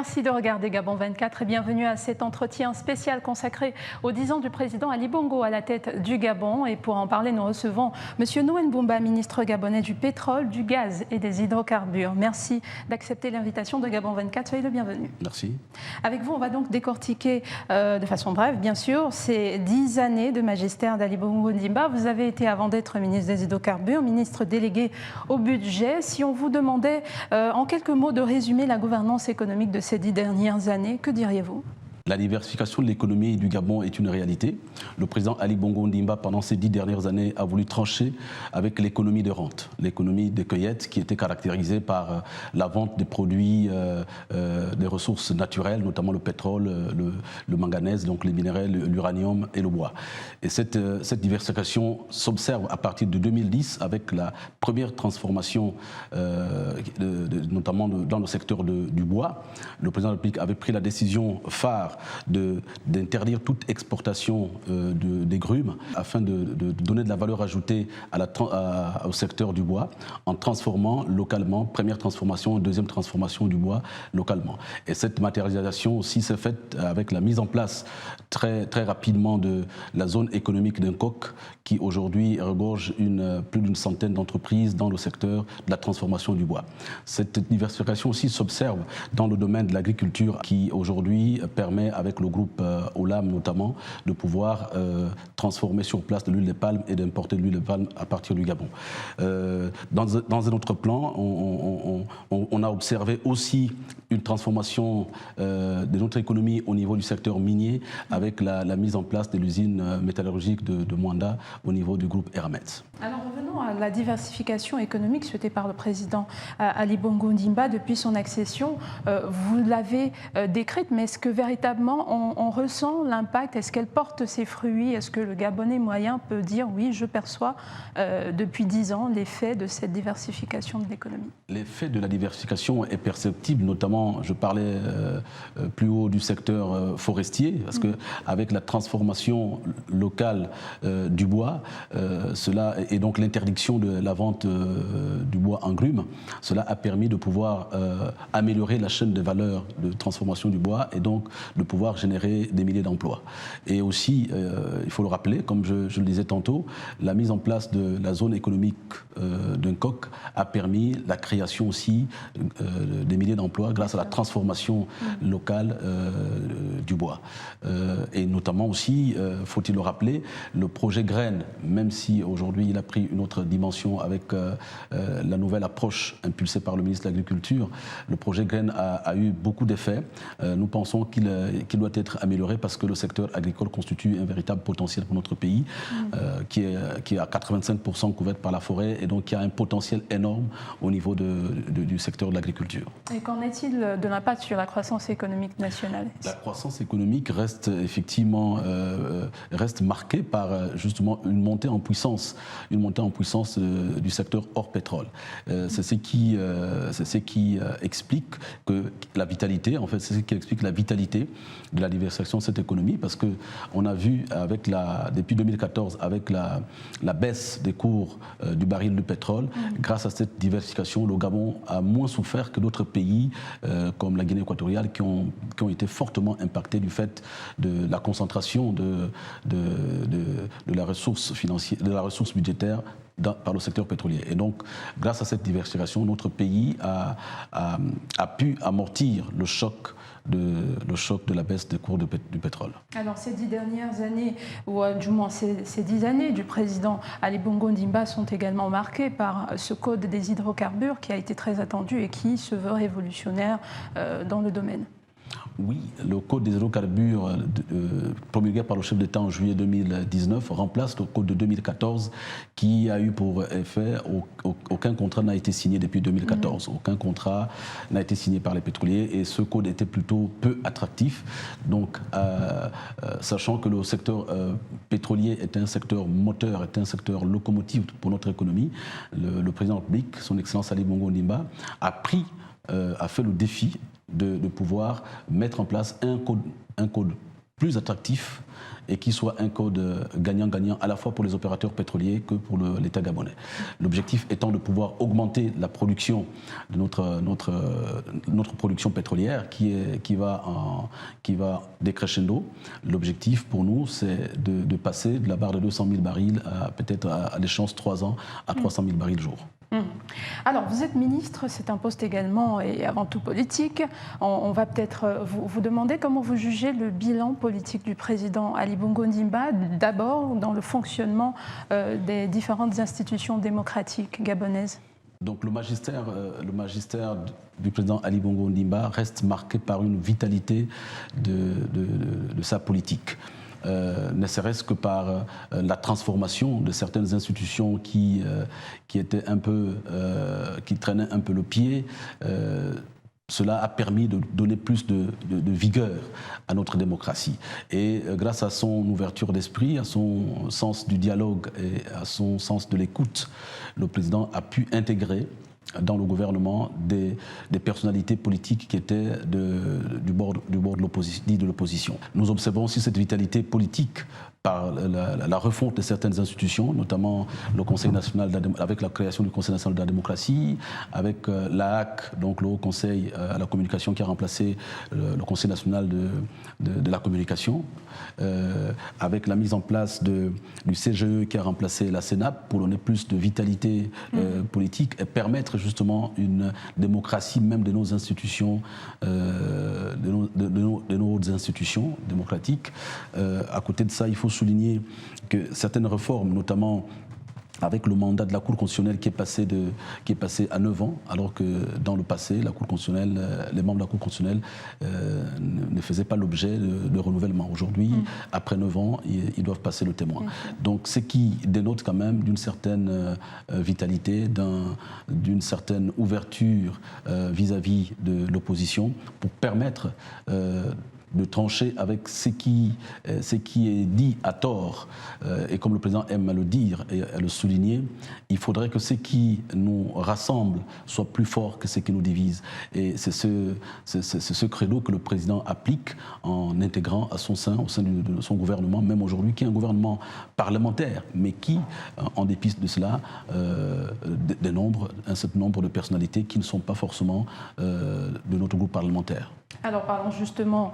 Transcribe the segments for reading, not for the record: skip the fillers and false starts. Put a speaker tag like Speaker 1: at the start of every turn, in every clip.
Speaker 1: Merci de regarder Gabon 24 et bienvenue à cet entretien spécial consacré aux 10 ans du président Ali Bongo à la tête du Gabon. Et pour en parler, nous recevons M. Noël Boumba, ministre gabonais du pétrole, du gaz et des hydrocarbures. Merci d'accepter l'invitation de Gabon 24. Soyez le bienvenu.
Speaker 2: Merci.
Speaker 1: Avec vous, on va donc décortiquer de façon brève, bien sûr, ces 10 années de magistère d'Ali Bongo Ondimba. Vous avez été, avant d'être ministre des hydrocarbures, ministre délégué au budget. Si on vous demandait en quelques mots de résumer la gouvernance économique de ces 10 dernières années, que diriez-vous ?
Speaker 2: La diversification de l'économie du Gabon est une réalité. Le président Ali Bongo Ondimba, pendant ces 10 dernières années, a voulu trancher avec l'économie de rente, l'économie de cueillette qui était caractérisée par la vente des produits, des ressources naturelles, notamment le pétrole, le manganèse, donc les minéraux, l'uranium et le bois. Et cette diversification s'observe à partir de 2010 avec la première transformation, notamment dans le secteur du bois. Le président de la République avait pris la décision phare d'interdire toute exportation des grumes afin de donner de la valeur ajoutée au secteur du bois en transformant localement, première transformation, deuxième transformation du bois localement. Et cette matérialisation aussi s'est faite avec la mise en place très rapidement de la zone économique d'Nkok qui aujourd'hui regorge plus d'une centaine d'entreprises dans le secteur de la transformation du bois. Cette diversification aussi s'observe dans le domaine de l'agriculture qui aujourd'hui permet avec le groupe Olam notamment de pouvoir transformer sur place de l'huile de palme et d'importer de l'huile de palme à partir du Gabon. Dans un autre plan, on a observé aussi une transformation de notre économie au niveau du secteur minier avec la mise en place de l'usine métallurgique de Mwanda au niveau du groupe Eramet.
Speaker 1: Alors revenons à la diversification économique souhaitée par le président Ali Bongo Ondimba depuis son accession. Vous l'avez décrite, mais est-ce que véritablement on ressent l'impact? Est-ce qu'elle porte ses fruits? Est-ce que le Gabonais moyen peut dire oui, je perçois depuis 10 ans l'effet de cette diversification de l'économie? L'effet
Speaker 2: de la diversification est perceptible, notamment, je parlais plus haut du secteur forestier, parce qu'avec la transformation locale du bois, cela et donc l'interdiction de la vente du bois en grumes, cela a permis de pouvoir améliorer la chaîne de valeur de transformation du bois et donc de pouvoir générer des milliers d'emplois. Et aussi, il faut le rappeler, comme je le disais tantôt, la mise en place de la zone économique d'Nkok a permis la création aussi des milliers d'emplois grâce à la transformation locale du bois. Et notamment aussi, faut-il le rappeler, le projet Graines, même si aujourd'hui il a pris une autre dimension avec la nouvelle approche impulsée par le ministre de l'Agriculture, le projet Graines a eu beaucoup d'effets. Nous pensons qu'il doit être amélioré parce que le secteur agricole constitue un véritable potentiel pour notre pays, qui est à 85% couvert par la forêt et donc qui a un potentiel énorme au niveau du secteur de l'agriculture.
Speaker 1: Et qu'en est-il de l'impact sur la croissance économique nationale?
Speaker 2: La croissance économique reste effectivement marquée par justement une montée en puissance du secteur hors pétrole. C'est ce qui explique que la vitalité, en fait, c'est ce qui explique la vitalité de la diversification de cette économie, parce qu'on a vu depuis 2014 avec la baisse des cours du baril de pétrole, grâce à cette diversification, le Gabon a moins souffert que d'autres pays comme la Guinée équatoriale qui ont été fortement impactés du fait de la concentration de la ressource financière, de la ressource budgétaire par le secteur pétrolier. Et donc, grâce à cette diversification, notre pays a pu amortir le choc de la baisse des cours du pétrole.
Speaker 1: Alors ces 10 dernières années, ou du moins ces 10 années du président Ali Bongo Ondimba sont également marquées par ce code des hydrocarbures qui a été très attendu et qui se veut révolutionnaire dans le domaine.
Speaker 2: Oui, le code des hydrocarbures promulgué par le chef d'État en juillet 2019 remplace le code de 2014 qui a eu pour effet aucun contrat n'a été signé depuis 2014. Aucun contrat n'a été signé par les pétroliers et ce code était plutôt peu attractif. Donc, sachant que le secteur pétrolier est un secteur moteur, est un secteur locomotive pour notre économie, le président de la République, son Excellence Ali Bongo Ondimba, a fait le défi de pouvoir mettre en place un code plus attractif et qui soit un code gagnant-gagnant à la fois pour les opérateurs pétroliers que pour l'État gabonais. L'objectif étant de pouvoir augmenter la production de notre production pétrolière qui va décrescendo. L'objectif pour nous, c'est de passer de la barre de 200 000 barils à peut-être à l'échéance 3 ans à 300 000 barils jour.
Speaker 1: Alors, vous êtes ministre, c'est un poste également et avant tout politique. On va peut-être vous demander comment vous jugez le bilan politique du président Ali Bongo Ondimba, d'abord dans le fonctionnement des différentes institutions démocratiques gabonaises.
Speaker 2: Donc le magistère du président Ali Bongo Ondimba reste marqué par une vitalité de sa politique. Ne serait-ce que par la transformation de certaines institutions qui étaient qui traînaient un peu le pied. Cela a permis de donner plus de vigueur à notre démocratie. Et grâce à son ouverture d'esprit, à son sens du dialogue et à son sens de l'écoute, le président a pu intégrer dans le gouvernement des personnalités politiques qui étaient du bord de l'opposition. Nous observons aussi cette vitalité politique par la refonte de certaines institutions, notamment le Conseil national avec la création du Conseil national de la démocratie, avec l'AAC, donc le Haut Conseil à la communication qui a remplacé le Conseil national de la communication, avec la mise en place du CGE qui a remplacé la CENAP pour donner plus de vitalité politique et permettre justement une démocratie même de nos institutions, de nos hautes institutions démocratiques. À côté de ça, il faut souligner que certaines réformes, notamment avec le mandat de la Cour constitutionnelle qui est passé à 9 ans, alors que dans le passé, la Cour constitutionnelle, les membres de la Cour constitutionnelle ne faisaient pas l'objet de renouvellement. Aujourd'hui, après 9 ans, ils doivent passer le témoin. Donc, ce qui dénote quand même d'une certaine vitalité, d'une certaine ouverture vis-à-vis de l'opposition pour permettre de trancher avec ce qui est dit à tort. Et comme le président aime à le dire et à le souligner, il faudrait que ce qui nous rassemble soit plus fort que ce qui nous divise. Et c'est ce credo que le président applique en intégrant à son sein, au sein de son gouvernement, même aujourd'hui, qui est un gouvernement parlementaire, mais qui, en dépit de cela, un certain nombre de personnalités qui ne sont pas forcément de notre groupe parlementaire.
Speaker 1: Alors parlons justement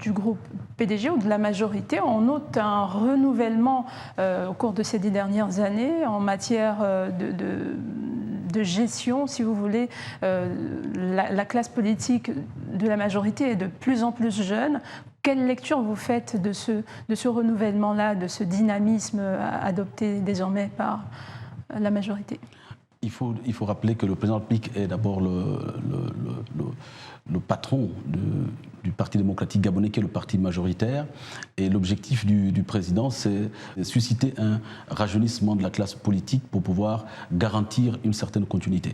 Speaker 1: du groupe PDG ou de la majorité. On note un renouvellement au cours de ces 10 dernières années en matière de gestion, si vous voulez. La classe politique de la majorité est de plus en plus jeune. Quelle lecture vous faites de ce renouvellement-là, de ce dynamisme adopté désormais par la majorité ?
Speaker 2: Il faut rappeler que le président de la République est d'abord le patron du Parti démocratique gabonais, qui est le parti majoritaire. Et l'objectif du président, c'est de susciter un rajeunissement de la classe politique pour pouvoir garantir une certaine continuité.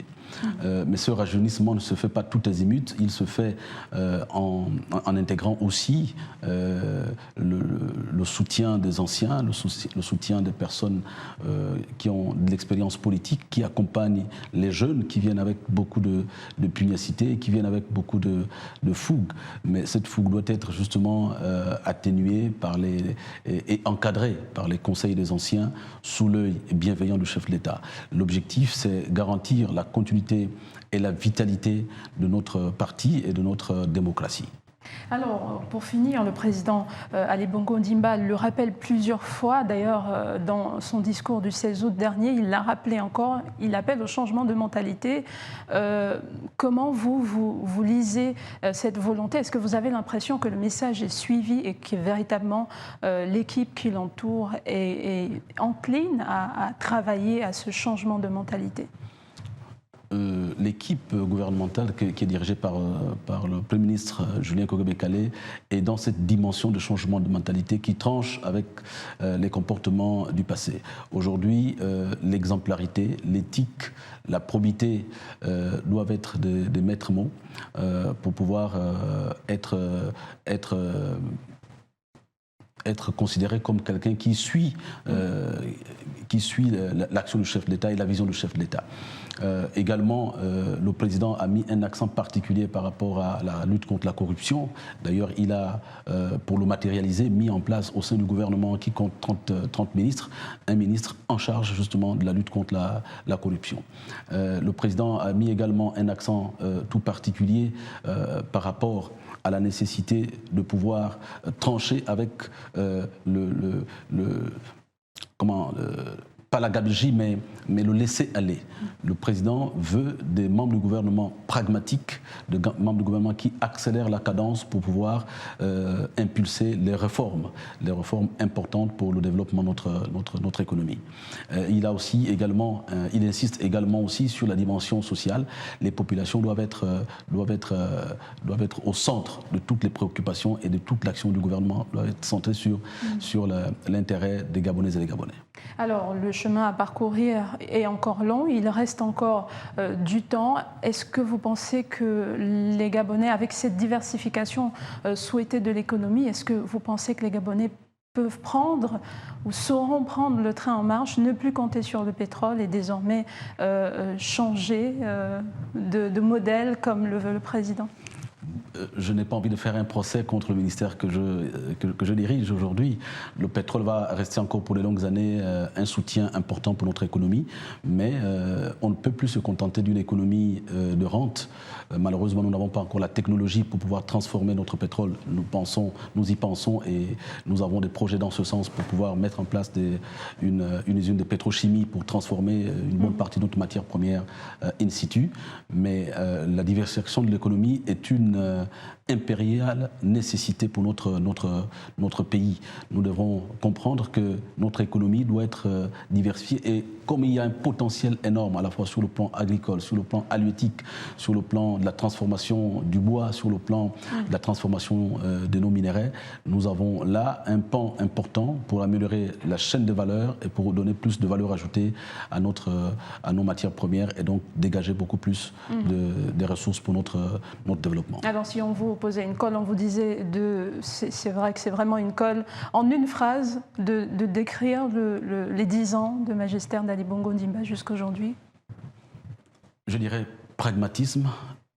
Speaker 2: Mais ce rajeunissement ne se fait pas tout azimut, il se fait en intégrant aussi le soutien des anciens, le soutien des personnes qui ont de l'expérience politique, qui accompagnent les jeunes, qui viennent avec beaucoup de pugnacité, qui viennent avec beaucoup de fougue. Mais cette fougue doit être justement atténuée et encadrée par les conseils des anciens sous l'œil bienveillant du chef de l'État. L'objectif, c'est garantir la continuité et la vitalité de notre parti et de notre démocratie.
Speaker 1: Alors, pour finir, le président Ali Bongo Ondimba le rappelle plusieurs fois. D'ailleurs, dans son discours du 16 août dernier, il l'a rappelé encore. Il appelle au changement de mentalité. Comment vous lisez cette volonté ? Est-ce que vous avez l'impression que le message est suivi et que véritablement l'équipe qui l'entoure est encline à travailler à ce changement de mentalité ?
Speaker 2: L'équipe gouvernementale qui est dirigée par le Premier ministre Julien Kogbe-Kalé est dans cette dimension de changement de mentalité qui tranche avec les comportements du passé. Aujourd'hui, l'exemplarité, l'éthique, la probité doivent être des maîtres mots pour pouvoir être être considéré comme quelqu'un qui suit l'action du chef de l'État et la vision du chef de l'État. Également, le président a mis un accent particulier par rapport à la lutte contre la corruption. D'ailleurs, il a, pour le matérialiser, mis en place au sein du gouvernement qui compte 30 ministres, un ministre en charge justement de la lutte contre la corruption. Le président a mis également un accent tout particulier par rapport à la nécessité de pouvoir trancher avec pas la gabegie, mais le laisser-aller. Le président veut des membres du gouvernement pragmatiques, des membres du gouvernement qui accélèrent la cadence pour pouvoir impulser les réformes importantes pour le développement de notre économie. Il insiste également aussi sur la dimension sociale. Les populations doivent être au centre de toutes les préoccupations et de toute l'action du gouvernement, doivent être centrée sur l'intérêt des Gabonaises et des Gabonais.
Speaker 1: Alors, le chemin à parcourir est encore long, il reste encore du temps. Est-ce que vous pensez que les Gabonais, avec cette diversification souhaitée de l'économie, est-ce que vous pensez que les Gabonais peuvent prendre ou sauront prendre le train en marche, ne plus compter sur le pétrole et désormais changer de modèle comme le veut le président ?
Speaker 2: Je n'ai pas envie de faire un procès contre le ministère que je dirige aujourd'hui. Le pétrole va rester encore pour les longues années un soutien important pour notre économie, mais on ne peut plus se contenter d'une économie de rente. Malheureusement, nous n'avons pas encore la technologie pour pouvoir transformer notre pétrole. Nous y pensons et nous avons des projets dans ce sens pour pouvoir mettre en place une usine de pétrochimie pour transformer une bonne partie de notre matière première in situ. Mais la diversification de l'économie est une impériale nécessité pour notre pays. Nous devons comprendre que notre économie doit être diversifiée et comme il y a un potentiel énorme à la fois sur le plan agricole, sur le plan halieutique, sur le plan de la transformation du bois, sur le plan de la transformation de nos minerais, nous avons là un pan important pour améliorer la chaîne de valeur et pour donner plus de valeur ajoutée à nos matières premières et donc dégager beaucoup plus des ressources pour notre développement.
Speaker 1: Alors si on vous posait une colle, on vous disait, c'est vrai que c'est vraiment une colle, en une phrase, de décrire les 10 ans de magistère d'Ali Bongo Ondimba jusqu'aujourd'hui? Je
Speaker 2: dirais pragmatisme,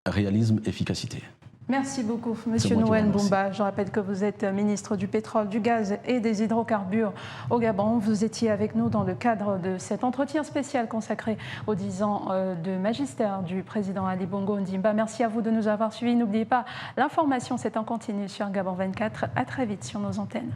Speaker 2: réalisme, efficacité.
Speaker 1: Merci beaucoup, Monsieur Noël Mbumba. Je rappelle que vous êtes ministre du pétrole, du gaz et des hydrocarbures au Gabon. Vous étiez avec nous dans le cadre de cet entretien spécial consacré aux 10 ans de magistère du président Ali Bongo Ondimba. Merci à vous de nous avoir suivis. N'oubliez pas, l'information, c'est en continu sur Gabon 24. À très vite sur nos antennes.